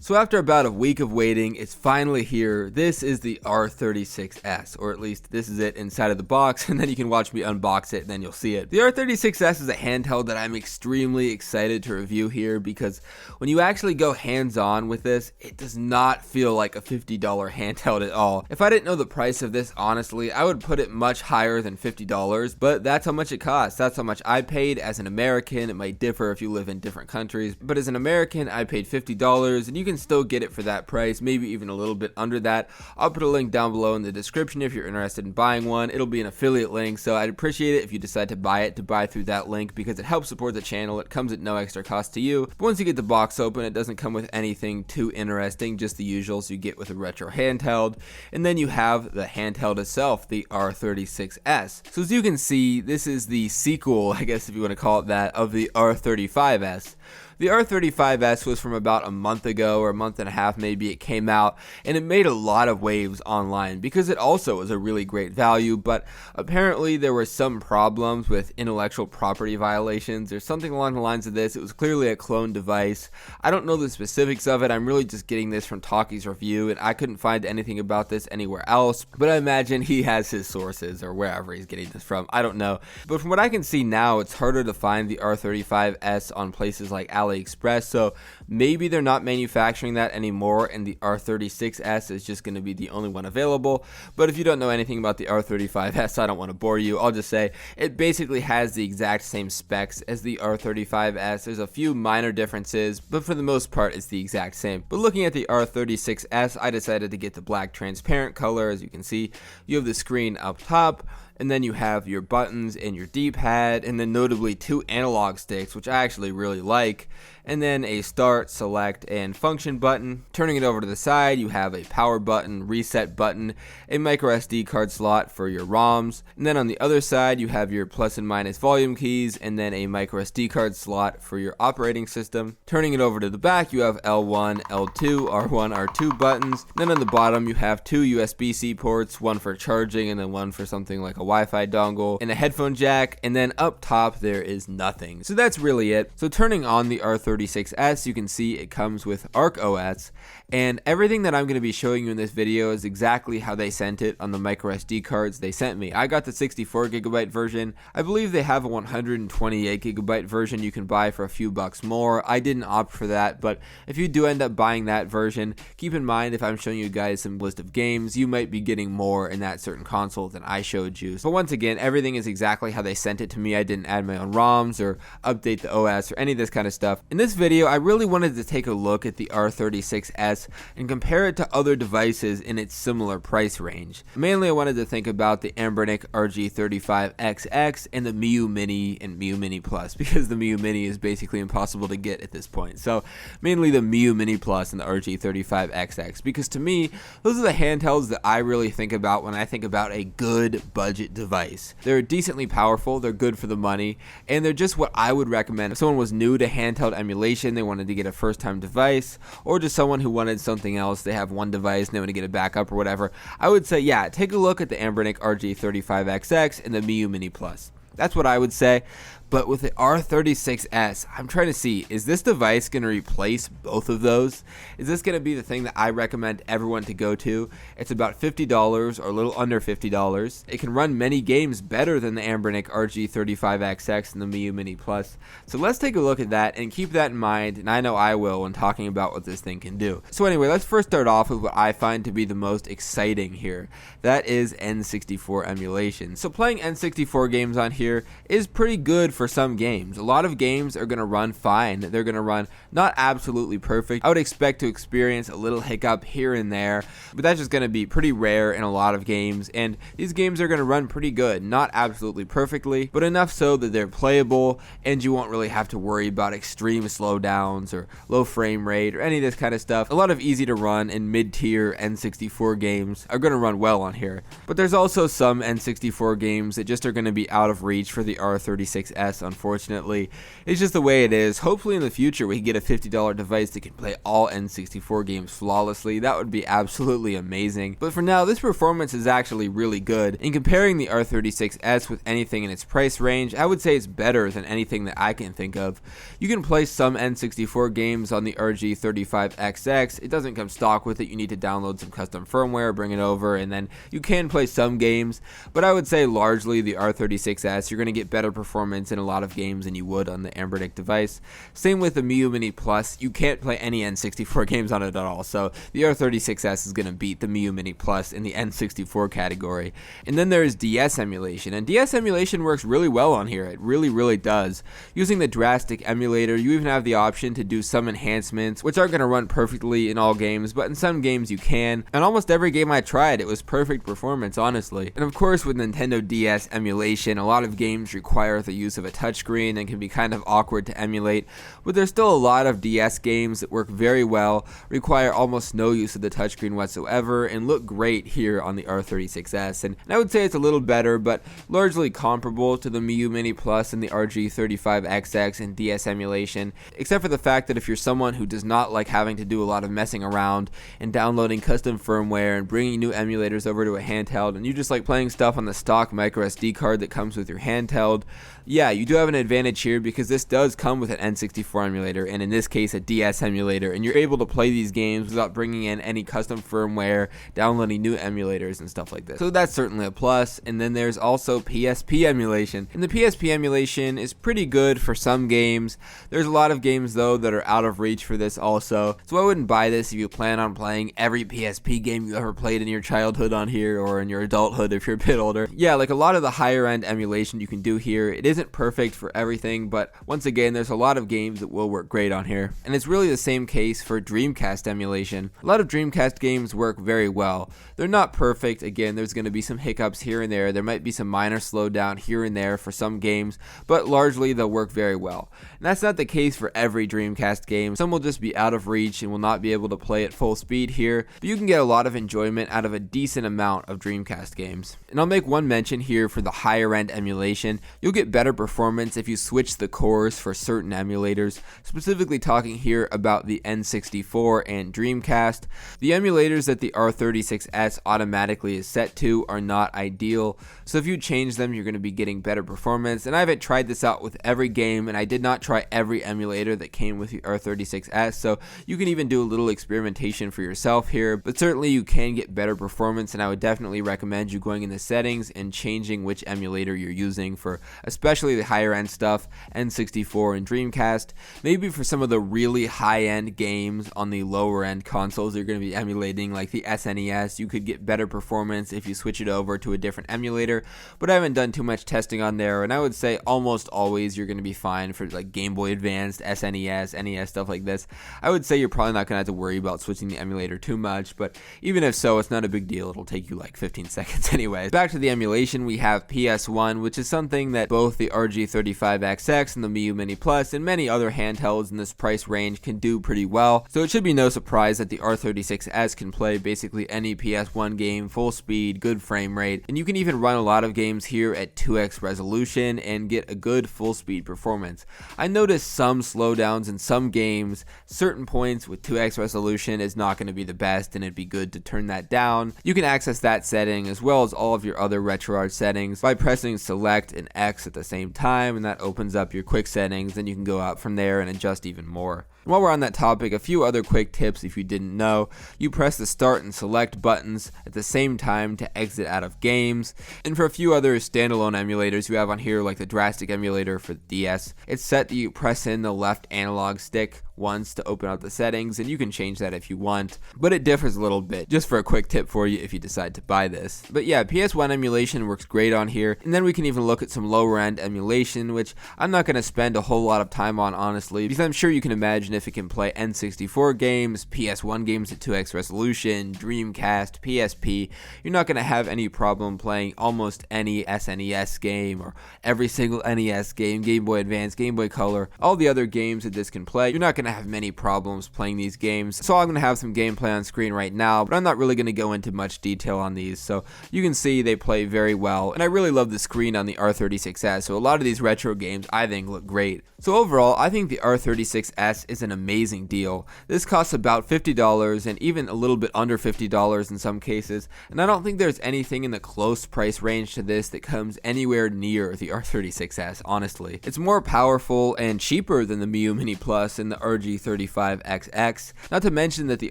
So after about a week of waiting, it's finally here. This is the R36S, or at least this is it inside of the box, and then you can watch me unbox it and then you'll see it. The R36S is a handheld that I'm extremely excited to review here because when you actually go hands-on with this, it does not feel like a $50 handheld at all. If I didn't know the price of this, honestly, I would put it much higher than $50, but that's how much it costs. That's how much I paid as an American. It might differ if you live in different countries, but as an American, I paid $50, and you can still get it for that price, maybe even a little bit under that. I'll put a link down below in the description if you're interested in buying one. It'll be an affiliate link, so I'd appreciate it if you decide to buy through that link because it helps support the channel. It comes at no extra cost to you. But once you get the box open, it doesn't come with anything too interesting, just the usuals you get with a retro handheld. And then you have the handheld itself, the R36S. So as you can see, this is the sequel, I guess if you want to call it that, of the R35S. The R35S was from about a month ago, or a month and a half maybe. It came out and it made a lot of waves online because it also was a really great value, but apparently there were some problems with intellectual property violations or something along the lines of this. It was clearly a clone device. I don't know the specifics of it. I'm really just getting this from Talkie's review, and I couldn't find anything about this anywhere else, but I imagine he has his sources or wherever he's getting this from. I don't know. But from what I can see now, it's harder to find the R35S on places like AliExpress, so maybe they're not manufacturing that anymore and the R36S is just going to be the only one available. But if you don't know anything about the R35S, I don't want to bore you. I'll just say it basically has the exact same specs as the R35S. There's a few minor differences, but for the most part it's the exact same. But looking at the R36S, I decided to get the black transparent color. As you can see, you have the screen up top, and then you have your buttons and your D-pad, and then notably 2 analog sticks, which I actually really like, and then a start, select, and function button. Turning it over to the side, you have a power button, reset button, a micro SD card slot for your ROMs, and then on the other side you have your plus and minus volume keys, and then a micro SD card slot for your operating system. Turning it over to the back, you have L1, L2, R1, R2 buttons. Then on the bottom you have 2 USB-C ports, one for charging and then one for something like a Wi-Fi dongle, and a headphone jack, and then up top there is nothing. So that's really it. So turning on the R36S, you can see it comes with Arc OS, and everything that I'm going to be showing you in this video is exactly how they sent it on the micro SD cards they sent me. I got the 64GB version. I believe they have a 128GB version you can buy for a few bucks more. I didn't opt for that, but if you do end up buying that version, keep in mind if I'm showing you guys some list of games, you might be getting more in that certain console than I showed you. But once again, everything is exactly how they sent it to me. I didn't add my own ROMs or update the OS or any of this kind of stuff. In this video, I really wanted to take a look at the R36S and compare it to other devices in its similar price range. Mainly, I wanted to think about the Anbernic RG35XX and the Miyoo Mini and Miyoo Mini Plus, because the Miyoo Mini is basically impossible to get at this point. So mainly the Miyoo Mini Plus and the RG35XX, because to me, those are the handhelds that I really think about when I think about a good budget device. They're decently powerful, they're good for the money, and they're just what I would recommend if someone was new to handheld emulation, they wanted to get a first time device, or just someone who wanted something else. They have one device and they want to get a backup or whatever. I would say, yeah, take a look at the Anbernic RG35XX and the Miyoo Mini Plus. That's what I would say. But with the R36S, I'm trying to see, is this device going to replace both of those? Is this going to be the thing that I recommend everyone to go to? It's about $50 or a little under $50. It can run many games better than the Anbernic RG35XX and the Miyoo Mini Plus. So let's take a look at that and keep that in mind, and I know I will when talking about what this thing can do. So anyway, let's first start off with what I find to be the most exciting here. That is N64 emulation. So playing N64 games on here is pretty good for some games. A lot of games are going to run fine. They're going to run not absolutely perfect. I would expect to experience a little hiccup here and there, but that's just going to be pretty rare in a lot of games, and these games are going to run pretty good. Not absolutely perfectly, but enough so that they're playable and you won't really have to worry about extreme slowdowns or low frame rate or any of this kind of stuff. A lot of easy to run and mid-tier N64 games are going to run well on here, but there's also some N64 games that just are going to be out of reach for the R36S DS, unfortunately. It's just the way it is. Hopefully in the future we can get a $50 device that can play all N64 games flawlessly. That would be absolutely amazing. But for now, this performance is actually really good. In comparing the R36S with anything in its price range, I would say it's better than anything that I can think of. You can play some N64 games on the RG35XX. It doesn't come stock with it. You need to download some custom firmware, bring it over, and then you can play some games. But I would say largely the R36S, you're going to get better performance in a lot of games than you would on the Ambernic device. Same with the Miyoo Mini Plus. You can't play any N64 games on it at all. So the R36S is going to beat the Miyoo Mini Plus in the N64 category. And then there's DS emulation. And DS emulation works really well on here. It really does. Using the Drastic emulator, you even have the option to do some enhancements, which aren't going to run perfectly in all games, but in some games you can. And almost every game I tried, it was perfect performance, honestly. And of course, with Nintendo DS emulation, a lot of games require the use of a touchscreen and can be kind of awkward to emulate, but there's still a lot of DS games that work very well, require almost no use of the touchscreen whatsoever, and look great here on the R36S. And I would say it's a little better, but largely comparable to the Miyoo Mini Plus and the RG35XX in DS emulation, except for the fact that if you're someone who does not like having to do a lot of messing around and downloading custom firmware and bringing new emulators over to a handheld, and you just like playing stuff on the stock microSD card that comes with your handheld, yeah, you do have an advantage here because this does come with an N64 emulator, and in this case a DS emulator, and you're able to play these games without bringing in any custom firmware, downloading new emulators and stuff like this. So that's certainly a plus. And then there's also PSP emulation, and the PSP emulation is pretty good for some games. There's a lot of games though that are out of reach for this also, so I wouldn't buy this if you plan on playing every PSP game you ever played in your childhood on here, or in your adulthood if you're a bit older. Yeah, like a lot of the higher end emulation you can do here, it isn't perfect for everything, but once again, there's a lot of games that will work great on here. And it's really the same case for Dreamcast emulation. A lot of Dreamcast games work very well. They're not perfect. Again, there's going to be some hiccups here and there. There might be some minor slowdown here and there for some games, but largely they'll work very well. And that's not the case for every Dreamcast game. Some will just be out of reach and will not be able to play at full speed here, but you can get a lot of enjoyment out of a decent amount of Dreamcast games. And I'll make one mention here for the higher end emulation. You'll get better performance if you switch the cores for certain emulators, specifically talking here about the N64 and Dreamcast. The emulators that the R36S automatically is set to are not ideal, so if you change them, you're going to be getting better performance. And I haven't tried this out with every game, and I did not try every emulator that came with the R36S, so you can even do a little experimentation for yourself here, but certainly you can get better performance, and I would definitely recommend you going in the settings and changing which emulator you're using for especially the higher end stuff, N64 and Dreamcast. Maybe for some of the really high end games on the lower end consoles you're going to be emulating, like the SNES, you could get better performance if you switch it over to a different emulator, but I haven't done too much testing on there, and I would say almost always you're going to be fine for like Game Boy Advanced, SNES, NES, stuff like this. I would say you're probably not going to have to worry about switching the emulator too much, but even if so, it's not a big deal. It'll take you like 15 seconds anyway. Back to the emulation, we have PS1, which is something that both the RG35XX and the Miyoo Mini Plus and many other handhelds in this price range can do pretty well, so it should be no surprise that the R36S can play basically any PS1 game full speed, good frame rate, and you can even run a lot of games here at 2x resolution and get a good full speed performance. I noticed some slowdowns in some games. Certain points with 2x resolution is not going to be the best, and it'd be good to turn that down. You can access that setting as well as all of your other RetroArch settings by pressing select and X at the same time, and that opens up your quick settings. Then you can go out from there and adjust even more. And while we're on that topic, a few other quick tips if you didn't know. You press the start and select buttons at the same time to exit out of games. And for a few other standalone emulators you have on here, like the Drastic emulator for the DS, it's set that you press in the left analog stick once to open up the settings, and you can change that if you want, but it differs a little bit, just for a quick tip for you if you decide to buy this. But yeah, PS1 emulation works great on here, and then we can even look at some lower end emulation, which I'm not going to spend a whole lot of time on honestly, because I'm sure you can imagine mention if it can play N64 games, PS1 games at 2x resolution, Dreamcast, PSP. You're not going to have any problem playing almost any SNES game or every single NES game, Game Boy Advance, Game Boy Color, all the other games that this can play. You're not going to have many problems playing these games. So I'm going to have some gameplay on screen right now, but I'm not really going to go into much detail on these. So you can see they play very well, and I really love the screen on the R36S. So a lot of these retro games I think look great. So overall, I think the R36S is an amazing deal. This costs about $50 and even a little bit under $50 in some cases, and I don't think there's anything in the close price range to this that comes anywhere near the R36S, honestly. It's more powerful and cheaper than the Miyoo Mini Plus and the RG35XX, not to mention that the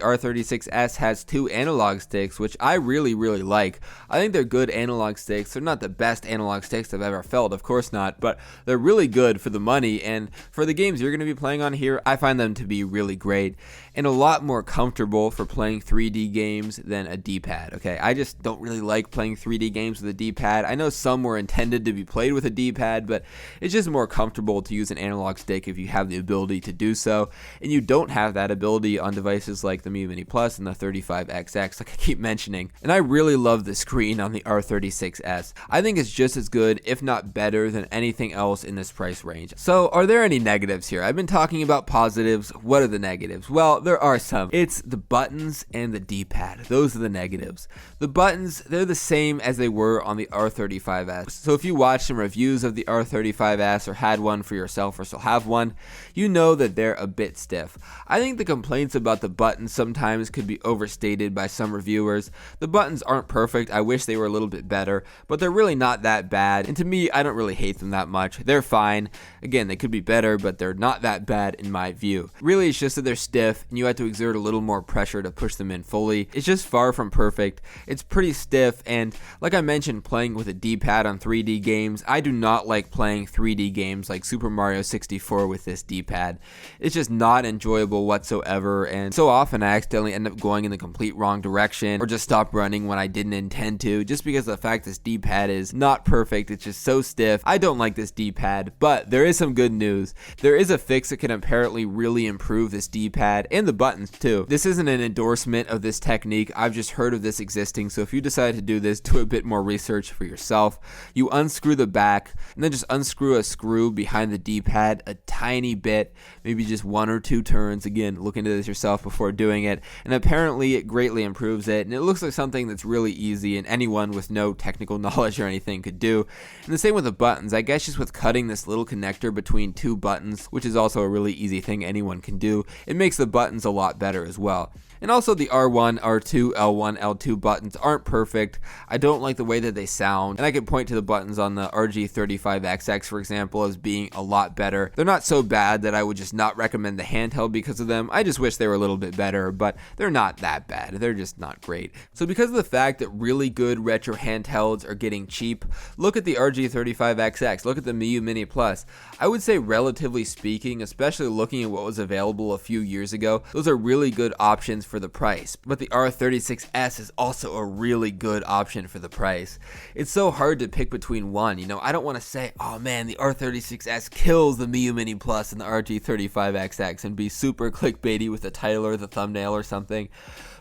R36S has 2 analog sticks, which I really like. I think they're good analog sticks. They're not the best analog sticks I've ever felt, of course not, but they're really good for the money, and for the games you're going to be playing on here, I find them to be really great and a lot more comfortable for playing 3D games than a D-pad. Okay, I just don't really like playing 3D games with a D-pad. I know some were intended to be played with a D-pad, but it's just more comfortable to use an analog stick if you have the ability to do so, and you don't have that ability on devices like the Miyoo Mini Plus and the 35XX, like I keep mentioning. And I really love the screen on the R36S. I think it's just as good, if not better, than anything else in this price range. So are there any negatives here? I've been talking about positives. What are the negatives? Well, there are some. It's the buttons and the D-pad. Those are the negatives. The buttons, they're the same as they were on the R35S. So if you watch some reviews of the R35S or had one for yourself or still have one, you know that they're a bit stiff. I think the complaints about the buttons sometimes could be overstated by some reviewers. The buttons aren't perfect. I wish they were a little bit better, but they're really not that bad. And to me, I don't really hate them that much. They're fine. Again, they could be better, but they're not that bad in my view. Really, it's just that they're stiff and you have to exert a little more pressure to push them in fully. It's just far from perfect. It's pretty stiff, and like I mentioned, playing with a D-pad on 3D games, I do not like playing 3D games like Super Mario 64 with this D-pad. It's just not enjoyable whatsoever, and so often I accidentally end up going in the complete wrong direction or just stop running when I didn't intend to, just because of the fact this D-pad is not perfect. It's just so stiff. I don't like this D-pad, but there is some good news. There is a fix that can apparently really improve this D-pad and the buttons too. This isn't an endorsement of this technique. I've just heard of this existing, so if you decide to do this, do a bit more research for yourself. You unscrew the back and then just unscrew a screw behind the D-pad a tiny bit, maybe just 1 or 2 turns. Again, look into this yourself before doing it, and apparently it greatly improves it, and it looks like something that's really easy and anyone with no technical knowledge or anything could do. And the same with the buttons. I guess just with cutting this little connector between 2 buttons, which is also a really easy thing anyone can do, it makes the buttons a lot better as well. And also the R1, R2, L1, L2 buttons aren't perfect. I don't like the way that they sound, and I could point to the buttons on the RG35XX, for example, as being a lot better. They're not so bad that I would just not recommend the handheld because of them. I just wish they were a little bit better, but they're not that bad. They're just not great. So because of the fact that really good retro handhelds are getting cheap, look at the RG35XX, look at the Miyoo Mini Plus. I would say, relatively speaking, especially looking at what was available a few years ago, those are really good options for the price. But the R36S is also a really good option for the price. It's so hard to pick between one. You know, I don't want to say, oh man, the R36S kills the Miyoo Mini Plus and the RG35XX and be super clickbaity with the title or the thumbnail or something.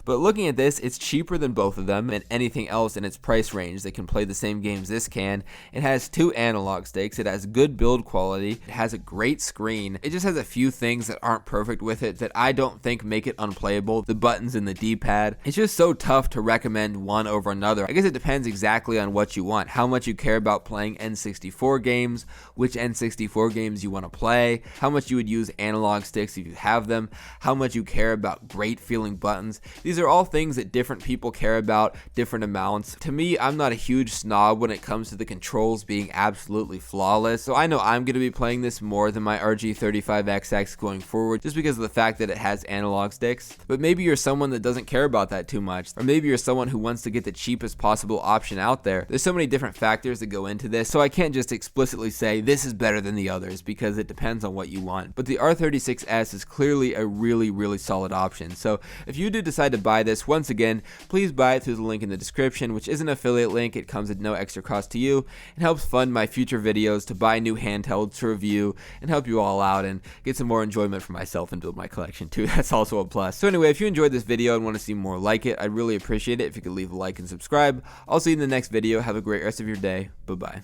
But looking at this, it's cheaper than both of them and anything else in its price range that can play the same games this can. It has 2 analog sticks, it has good build quality, it has a great screen. It just has a few things that aren't perfect with it that I don't think make it unplayable. The buttons and the D-pad. It's just so tough to recommend one over another. I guess it depends exactly on what you want, how much you care about playing N64 games, which N64 games you want to play, how much you would use analog sticks if you have them, how much you care about great feeling buttons. These are all things that different people care about, different amounts. To me, I'm not a huge snob when it comes to the controls being absolutely flawless, so I know I'm going to be playing this more than my RG35XX going forward, just because of the fact that it has analog sticks. But maybe you're someone that doesn't care about that too much, or maybe you're someone who wants to get the cheapest possible option out there. There's so many different factors that go into this, so I can't just explicitly say this is better than the others, because it depends on what you want. But the R36S is clearly a really solid option, so if you do decide to buy this, once again, please buy it through the link in the description, which is an affiliate link. It comes at no extra cost to you and helps fund my future videos to buy new handhelds to review and help you all out and get some more enjoyment element for myself and build my collection too. That's also a plus. So anyway, if you enjoyed this video and want to see more like it, I'd really appreciate it if you could leave a like and subscribe. I'll see you in the next video. Have a great rest of your day. Bye-bye.